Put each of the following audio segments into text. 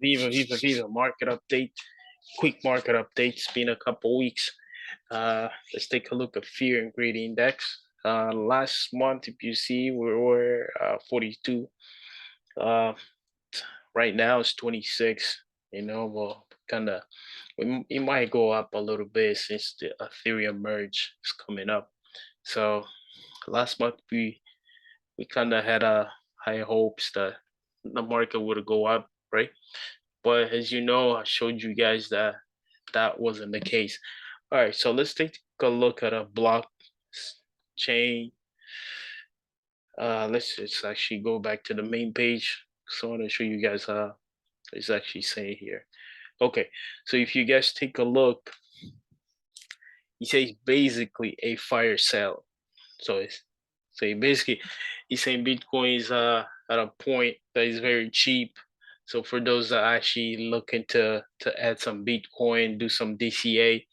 Viva market update. Quick market update. It's been a couple weeks. Let's take a look at fear and greed index. Last month, if you see, we were 42. Uh, right now it's 26. Well, kind of, it might go up a little bit since the Ethereum merge is coming up. So last month we kind of had a high hopes that the market would go up, right? But as you know, I showed you guys that that wasn't the case. All right, so let's take a look at a blockchain. Let's just actually go back to the main page. So I want to show you guys it's actually saying here. Okay, so if you guys take a look, he says basically a fire sale. So it's basically he's saying Bitcoin is at a point that is very cheap. So for those that actually looking to add some Bitcoin, do some DCA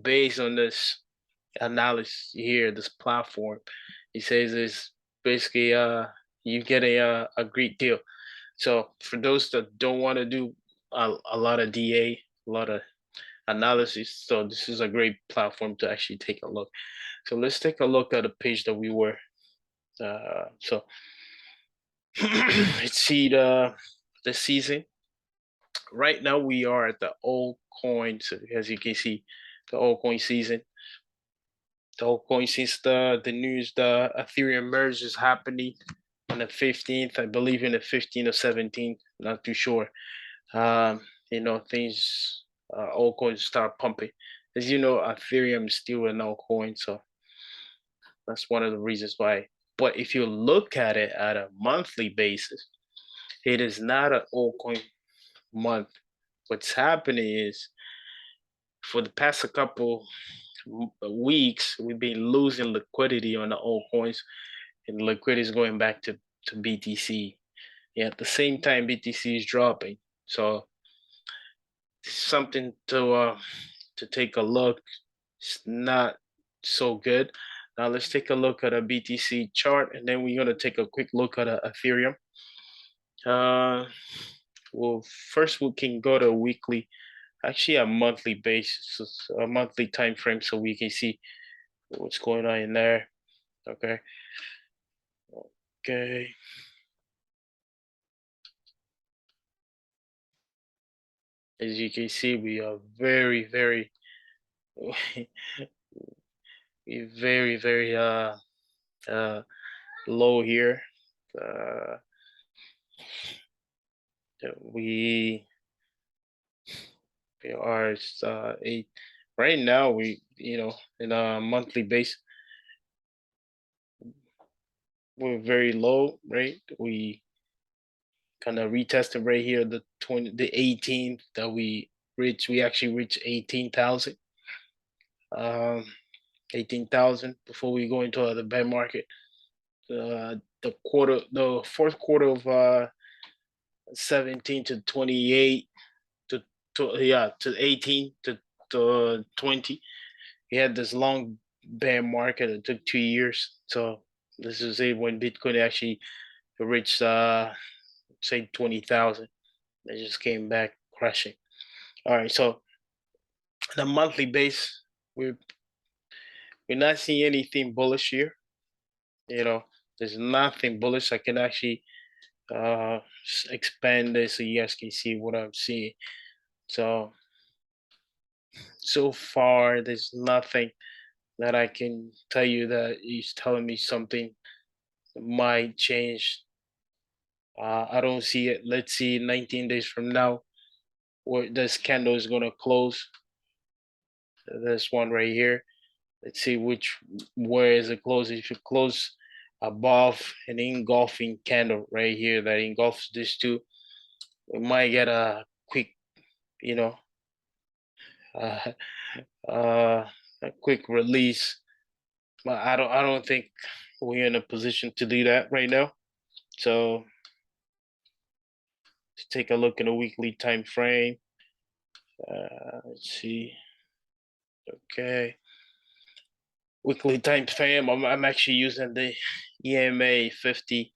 based on this analysis here, this platform, he says is basically you get a great deal. So for those that don't want to do a lot of DA, a lot of analysis, so this is a great platform to actually take a look. So let's take a look at the page that we were. So let's see the season. Right now we are at the altcoin. So as you can see, the altcoin season. The altcoin since the news, the Ethereum merge is happening on the 15th, I believe in the 15th or 17th, not too sure. Things altcoins start pumping. As you know, Ethereum is still an altcoin, so that's one of the reasons why. But if you look at it at a monthly basis, it is not an altcoin month. What's happening is for the past a couple weeks, we've been losing liquidity on the altcoins, and liquidity is going back to BTC. Yeah, at the same time, BTC is dropping. So something to take a look. It's not so good. Now let's take a look at a BTC chart, and then we're gonna take a quick look at a Ethereum. Well, first we can go to a weekly, actually a monthly basis, a monthly time frame, so we can see what's going on in there. Okay. Okay. As you can see, we are very, very, very, very uh low here. Uh, we we are eight right now. We in a monthly base, we're very low, right? We kind of retested right here the 18th that we reached. We actually reached 18,000. Um, 18,000 before we go into the bear market. The fourth quarter of 17 to 28 to 18 to 20. We had this long bear market that took 2 years. So this is it when Bitcoin actually reached say 20,000. It just came back crashing. All right, so the monthly base, we're not seeing anything bullish here. There's nothing bullish. I can actually expand this so you guys can see what I'm seeing. So far, there's nothing that I can tell you that is telling me something might change. I don't see it. Let's see 19 days from now where this candle is going to close. This one right here. Let's see where is it closing. If it close above an engulfing candle right here that engulfs this two, we might get a quick, you know, uh, a quick release. But I don't think we're in a position to do that right now. So let's take a look at a weekly time frame. Let's see. Okay. Weekly time frame. I'm actually using the EMA 50.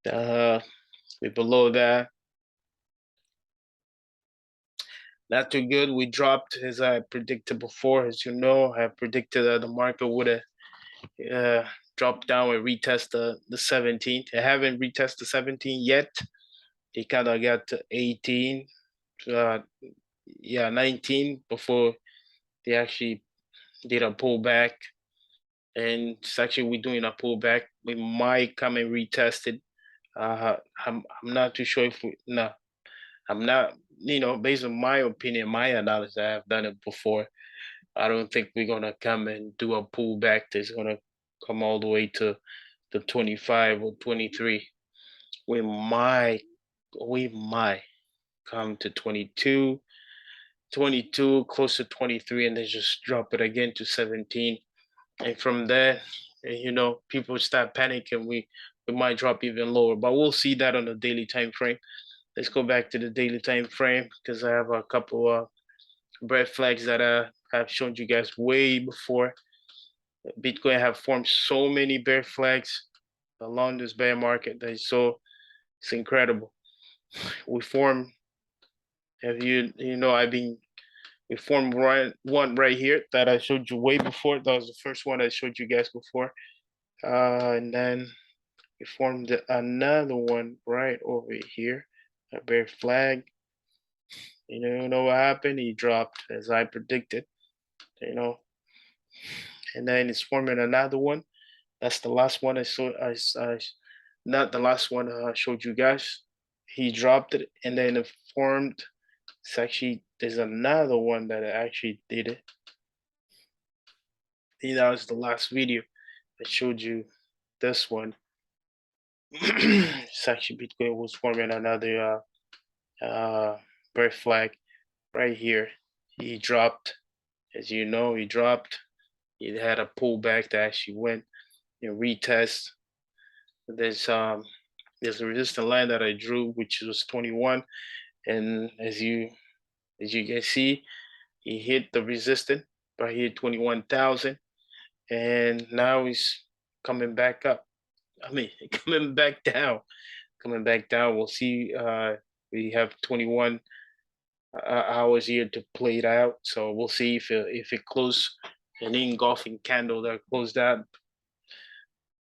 We're below that. not too good. We dropped as I predicted before. As you know, I predicted that the market would have drop down and retest the 17. They haven't retested the 17 yet. They kind of got to 18, 19 before they actually did a pullback. And it's actually we're doing a pullback. We might come and retest it. I'm not too sure if we no, I'm not. Based on my opinion, my analysis, I have done it before. I don't think we're gonna come and do a pullback that's gonna come all the way to the 25 or 23. We might come to 22, close to 23, and then just drop it again to 17. And from there, people start panicking. We might drop even lower, but we'll see that on the daily time frame. Let's go back to the daily time frame because I have a couple of red flags that I have shown you guys way before. Bitcoin have formed so many bear flags along this bear market that it's incredible. We formed, we formed one right here that I showed you way before. That was the first one I showed you guys before. And then we formed another one right over here, a bear flag. You know what happened? He dropped as I predicted, and then it's forming another one. That's the last one I saw. Not the last one I showed you guys. He dropped it, and then it formed. It's actually there's another one that I actually did it. I think that was the last video I showed you. This one. It's actually Bitcoin was forming another bear flag right here. He dropped, as you know, he dropped. He had a pullback that actually went retest. There's a resistance line that I drew, which was 21, and as you can see, he hit the resistance right here, 21,000, and now he's coming back up. I mean, coming back down, We'll see. We have 21 hours here to play it out, so we'll see if it closed an engulfing candle that closed out.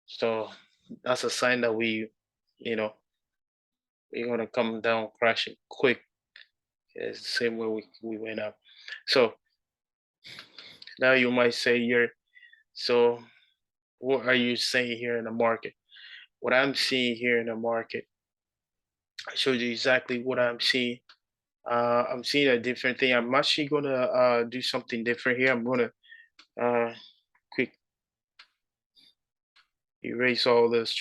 So that's a sign that we're gonna come down crashing quick. It's the same way we went up. So now you might say here, so what are you saying here in the market? What I'm seeing here in the market, I showed you exactly what I'm seeing. I'm seeing a different thing. I'm actually gonna do something different here. I'm gonna quick erase all those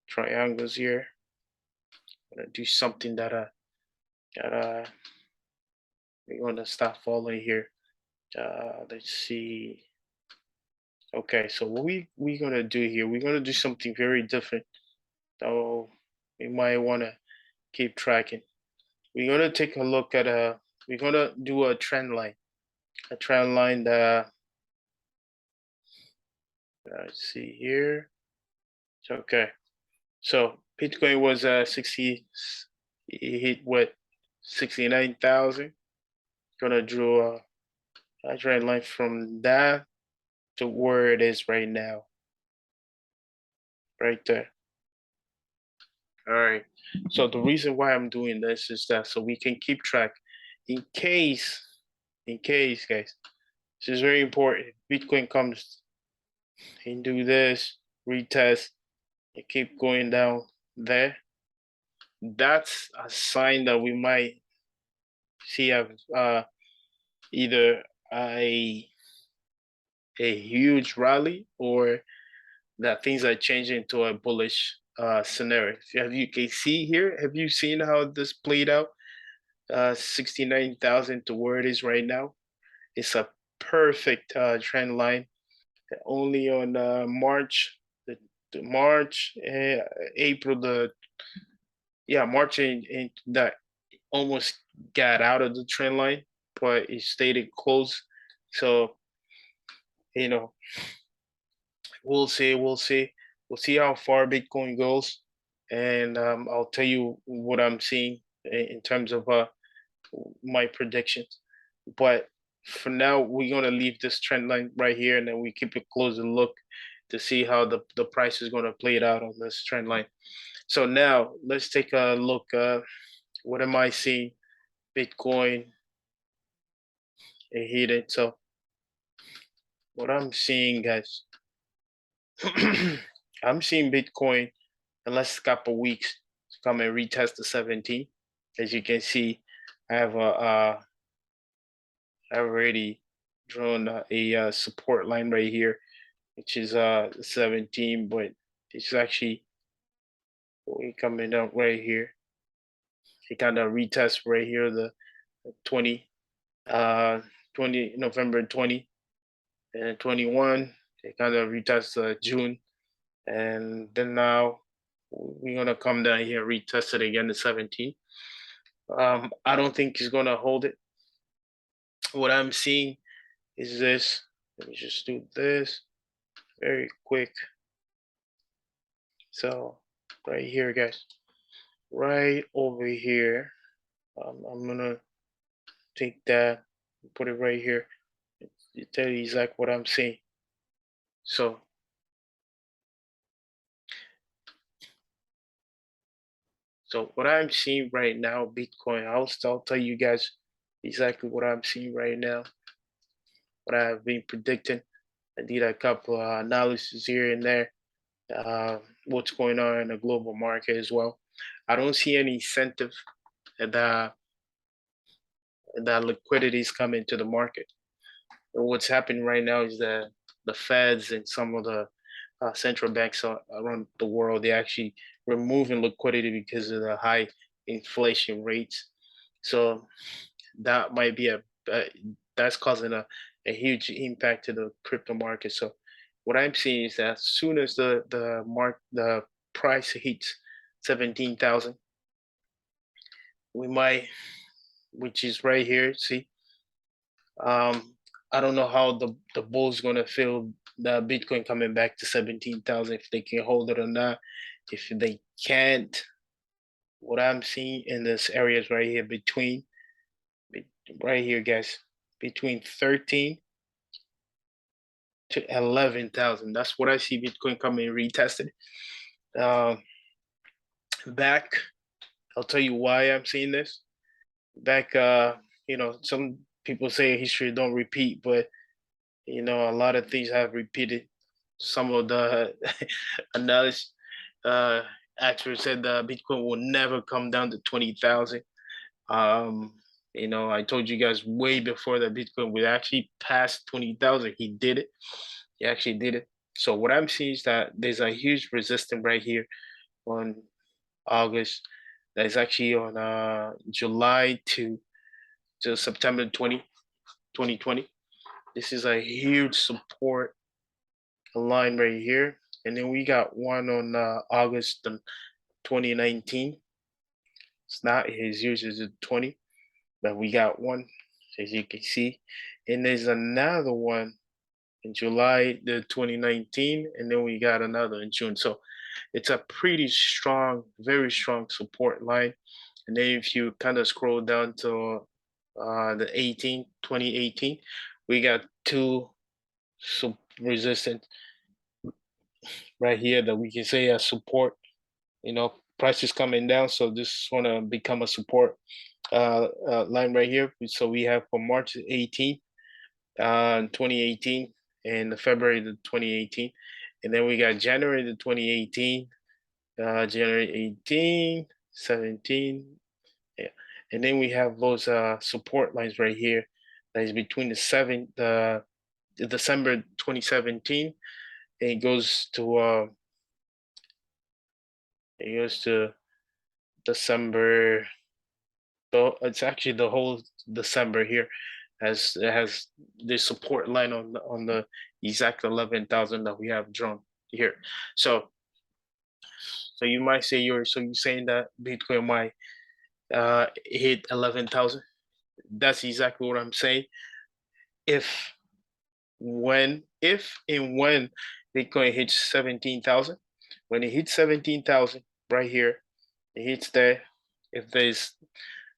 triangles here. I'm gonna do something that we're gonna start following here. Let's see. Okay, so what we're gonna do here, we're gonna do something very different. So we might wanna keep tracking. We're gonna take a look at we're gonna do a trend line. A trend line that let's see here. Okay. So Bitcoin was 60, it hit what 69,000. Gonna draw a trend line from that to where it is right now. Right there. All right. So the reason why I'm doing this is that so we can keep track in case, guys, this is very important. Bitcoin comes and do this, retest, and keep going down there. That's a sign that we might see either a huge rally or that things are changing to a bullish scenario. Have you can see here? Have you seen how this played out? 69,000 to where it is right now. It's a perfect trend line. Only on March, the March, April, March in that almost got out of the trend line, but it stayed close. So, you know, we'll see. We'll see how far Bitcoin goes, and I'll tell you what I'm seeing in terms of my predictions. But for now, we're gonna leave this trend line right here, and then we keep a closer look to see how the price is gonna play it out on this trend line. So now let's take a look. What am I seeing? Bitcoin and hit it. So what I'm seeing, guys, I'm seeing Bitcoin in last couple weeks to come and retest the 17. As you can see, I have I've already drawn a support line right here, which is 17, but it's actually we coming up right here. It kind of retest right here the 20 uh 20 November 20 and 21. It kind of retest June, and then now we're gonna come down here retest it again the 17. I don't think he's gonna hold it. What I'm seeing is this. Let me just do this very quick. So right here, guys, right over here, I'm gonna take that, put it right here, tell you exactly what I'm seeing. So what I'm seeing right now, Bitcoin, I'll tell you guys exactly what I'm seeing right now, what I've been predicting. I did a couple analysis here and there, what's going on in the global market as well. I don't see any incentive that liquidity is coming to the market. And what's happening right now is that the Feds and some of the central banks around the world, they're actually removing liquidity because of the high inflation rates. So that might be that's causing a huge impact to the crypto market. So what I'm seeing is that as soon as the price hits 17,000, we might, which is right here. See, I don't know how the bulls gonna feel the Bitcoin coming back to 17,000, if they can hold it or not. If they can't, what I'm seeing in this areas right here right here, guys, between 13 to 11,000. That's what I see Bitcoin coming retested. Um, back, I'll tell you why I'm seeing this. Back, some people say history don't repeat, but a lot of things have repeated. Some of the analysts uh, actually said that Bitcoin will never come down to 20,000. Um, I told you guys way before that Bitcoin would actually pass 20,000. He did it. He actually did it. So what I'm seeing is that there's a huge resistance right here on August. That is actually on July to September 2020. This is a huge support line right here. And then we got one on August 2019. It's not his use is 20, but we got one, as you can see. And there's another one in July the 2019, and then we got another in June. So it's a pretty strong, very strong support line. And then if you kind of scroll down to the 2018, we got two resistance right here that we can say as support. Price is coming down, so this is going to become a support line right here. So we have from March 18th, 2018, and February the 2018, and then we got January the 2018, January 18, 17, yeah, and then we have those support lines right here. That is between the December 2017, and it goes to December. So it's actually the whole December here has it has the support line on the exact 11,000 that we have drawn here. So you might say you're saying that Bitcoin might hit 11,000. That's exactly what I'm saying. If and when Bitcoin hits 17,000, when it hits 17,000 right here, it hits there. If there's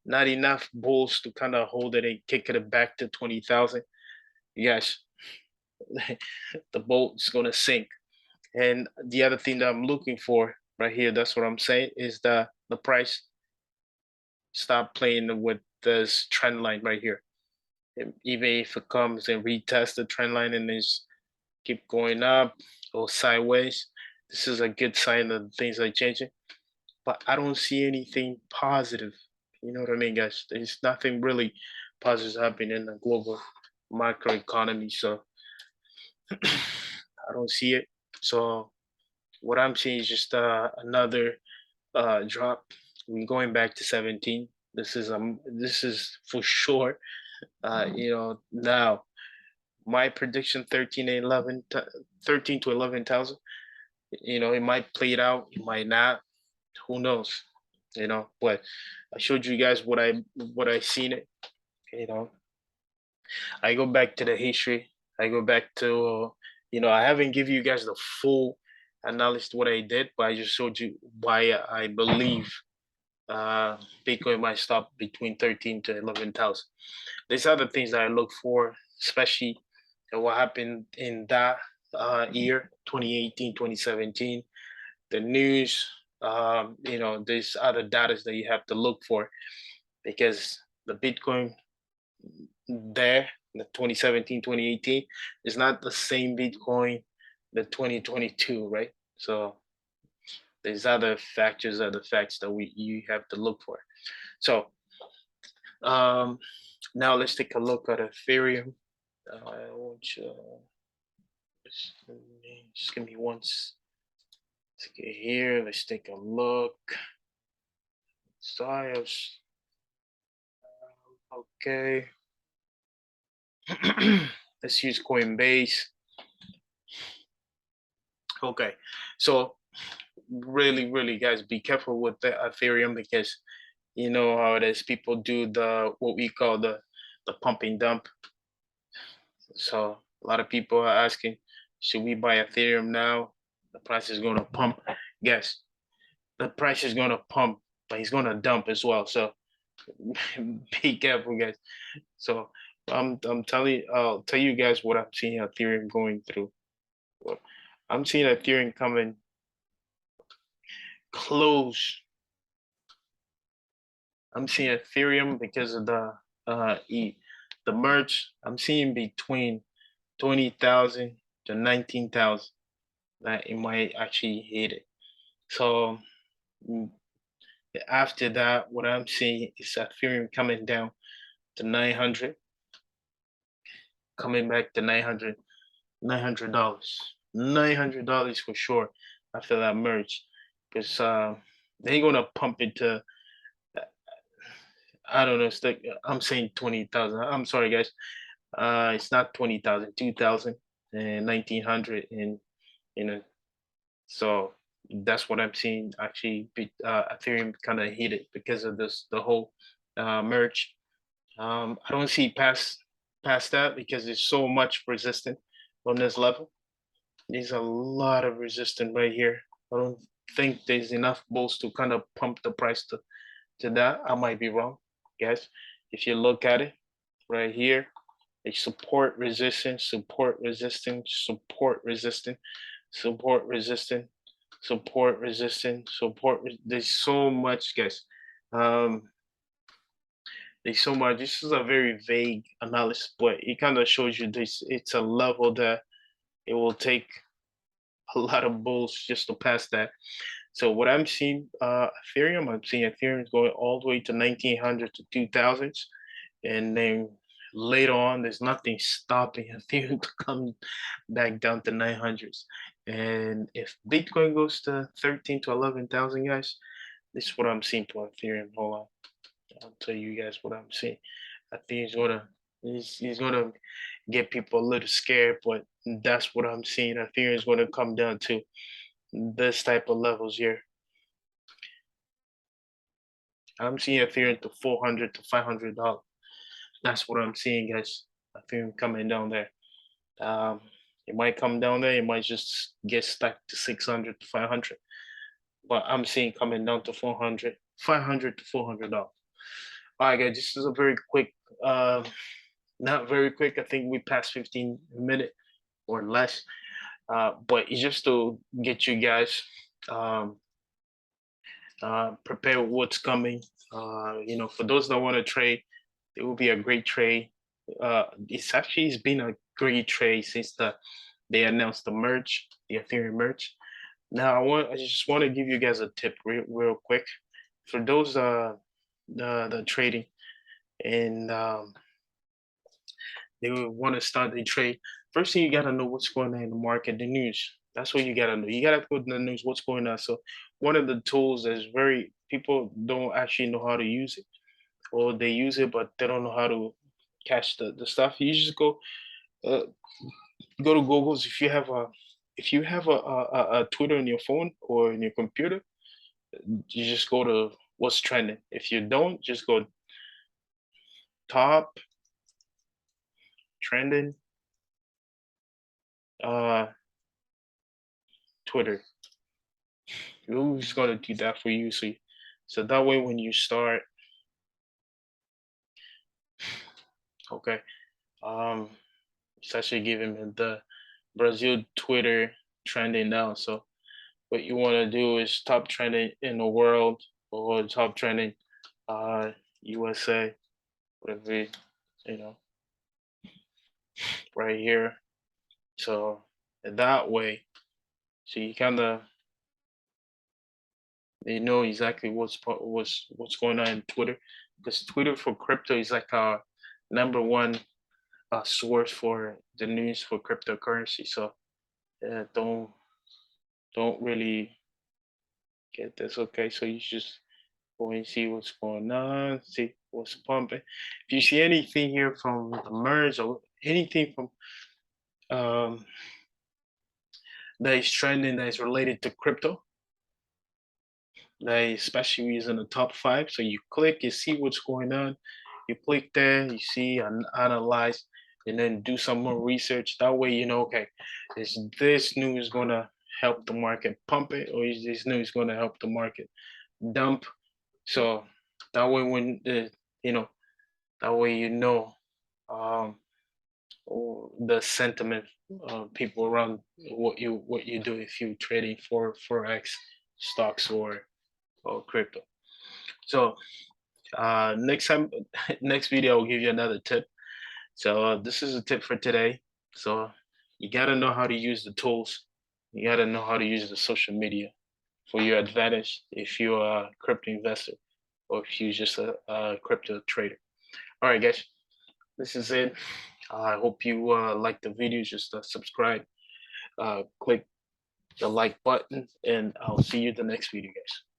not enough bulls to kind of hold it and kick it back to 20,000. Yes, the boat is gonna sink. And the other thing that I'm looking for right here, that's what I'm saying, is the price stop playing with this trend line right here. Even if it comes and retests the trend line and is keep going up or sideways, this is a good sign that things are changing. But I don't see anything positive. You know what I mean, guys? There's nothing really positive happening in the global macroeconomy. So I don't see it. So what I'm seeing is just another drop. We're going back to 17. This is for sure. Now my prediction 13 to 11,000. It might play it out, it might not. Who knows? But I showed you guys what I seen it. You know, I go back to the history. I go back to I haven't give you guys the full analysis what I did, but I just showed you why I believe Bitcoin might stop between 13 to 11,000. There's other things that I look for, especially what happened in that year, 2018, 2017, the news. There's other data that you have to look for because the Bitcoin there, the 2017, 2018, is not the same Bitcoin the 2022, right? So there's other factors, other facts that you have to look for. So now let's take a look at Ethereum. I want you just give me once. Let's get here. Let's take a look. Styles. Okay. Let's use Coinbase. Okay. So really, guys, be careful with the Ethereum because you know how it is. People do the what we call the pump and dump. So a lot of people are asking, should we buy Ethereum now? The price is going to pump. Yes, the price is going to pump, but he's going to dump as well. So be careful, guys. So I'm telling I'll tell you guys what I'm seeing Ethereum going through. I'm seeing Ethereum coming close. I'm seeing Ethereum because of the merge. I'm seeing between 20,000 to 19,000 that it might actually hit it. So after that, what I'm seeing is Ethereum coming down to 900, coming back to $900, $900 for sure after that merge, because they're gonna pump it to I don't know. It's like I'm saying 20,000. I'm sorry, guys. It's not 20,000, 2,000 and 1,900, and you know, so that's what I'm seeing. Actually, Ethereum kind of hit it because of the whole merge. I don't see past that because there's so much resistance on this level. There's a lot of resistance right here. I don't think there's enough bulls to kind of pump the price to that. I might be wrong, guys. If you look at it right here, it's support resistance, support resistance, support resistance, support resistance, support resistance, support. There's so much, guys. Um, there's so much. This is a very vague analysis, but it kind of shows you this. It's a level that it will take a lot of bulls just to pass that. So what I'm seeing, Ethereum, I'm seeing Ethereum is going all the way to 1,900 to 2,000s, and then later on, there's nothing stopping Ethereum to come back down to 900s. And if Bitcoin goes to 13 to 11,000, guys, this is what I'm seeing for Ethereum. Hold on, I'll tell you guys what I'm seeing. I think he's gonna get people a little scared, but that's what I'm seeing. Ethereum is gonna come down to this type of levels here. I'm seeing Ethereum to 400 to $500. That's what I'm seeing, guys. Ethereum coming down there. It might come down there. It might just get stuck to 600 to 500. But I'm seeing coming down to 400, 500 to $400. All right, guys, this is a very quick, not very quick. I think we passed 15 minutes or less, but it's just to get you guys um, prepare what's coming. For those that want to trade, it will be a great trade. It's been a great trade since they announced the merge, the Ethereum merge. Now I just want to give you guys a tip real quick for those the trading and they want to start the trade. First thing you gotta know what's going on in the market, the news. That's what you gotta know. You gotta put in the news what's going on. So one of the tools that's very people don't actually know how to use it, or they use it but they don't know how to catch the stuff. You just uh, go to Google's if you have a Twitter on your phone or in your computer, you just go to what's trending. If you don't, just go top trending uh Twitter. We're just gonna do that for you. So that way when you start, okay, um, it's actually giving me the Brazil Twitter trending now. So what you want to do is top trending in the world or top trending USA, whatever you know, right here. So that way, so you kind of know exactly what's going on in Twitter, because Twitter for crypto is like our number one source for the news for cryptocurrency. So don't really get this. Okay, so you just go and see what's going on, see what's pumping. If you see anything here from the merge or anything from um, that is trending that is related to crypto, that is especially using the top five. So you click, you see what's going on. You click there, you see and analyze, and then do some more research. That way, you know, okay, is this news gonna help the market pump it, or is this news gonna help the market dump? So that way, when the you know, that way you know um, the sentiment of people around what you do if you're trading for forex stocks or crypto. So next time, next video, I'll give you another tip. So this is a tip for today. So you gotta know how to use the tools. You gotta know how to use the social media for your advantage if you're a crypto investor or if you're just a crypto trader. All right, guys, this is it. I hope you like the video. Just subscribe, click the like button, and I'll see you in the next video, guys.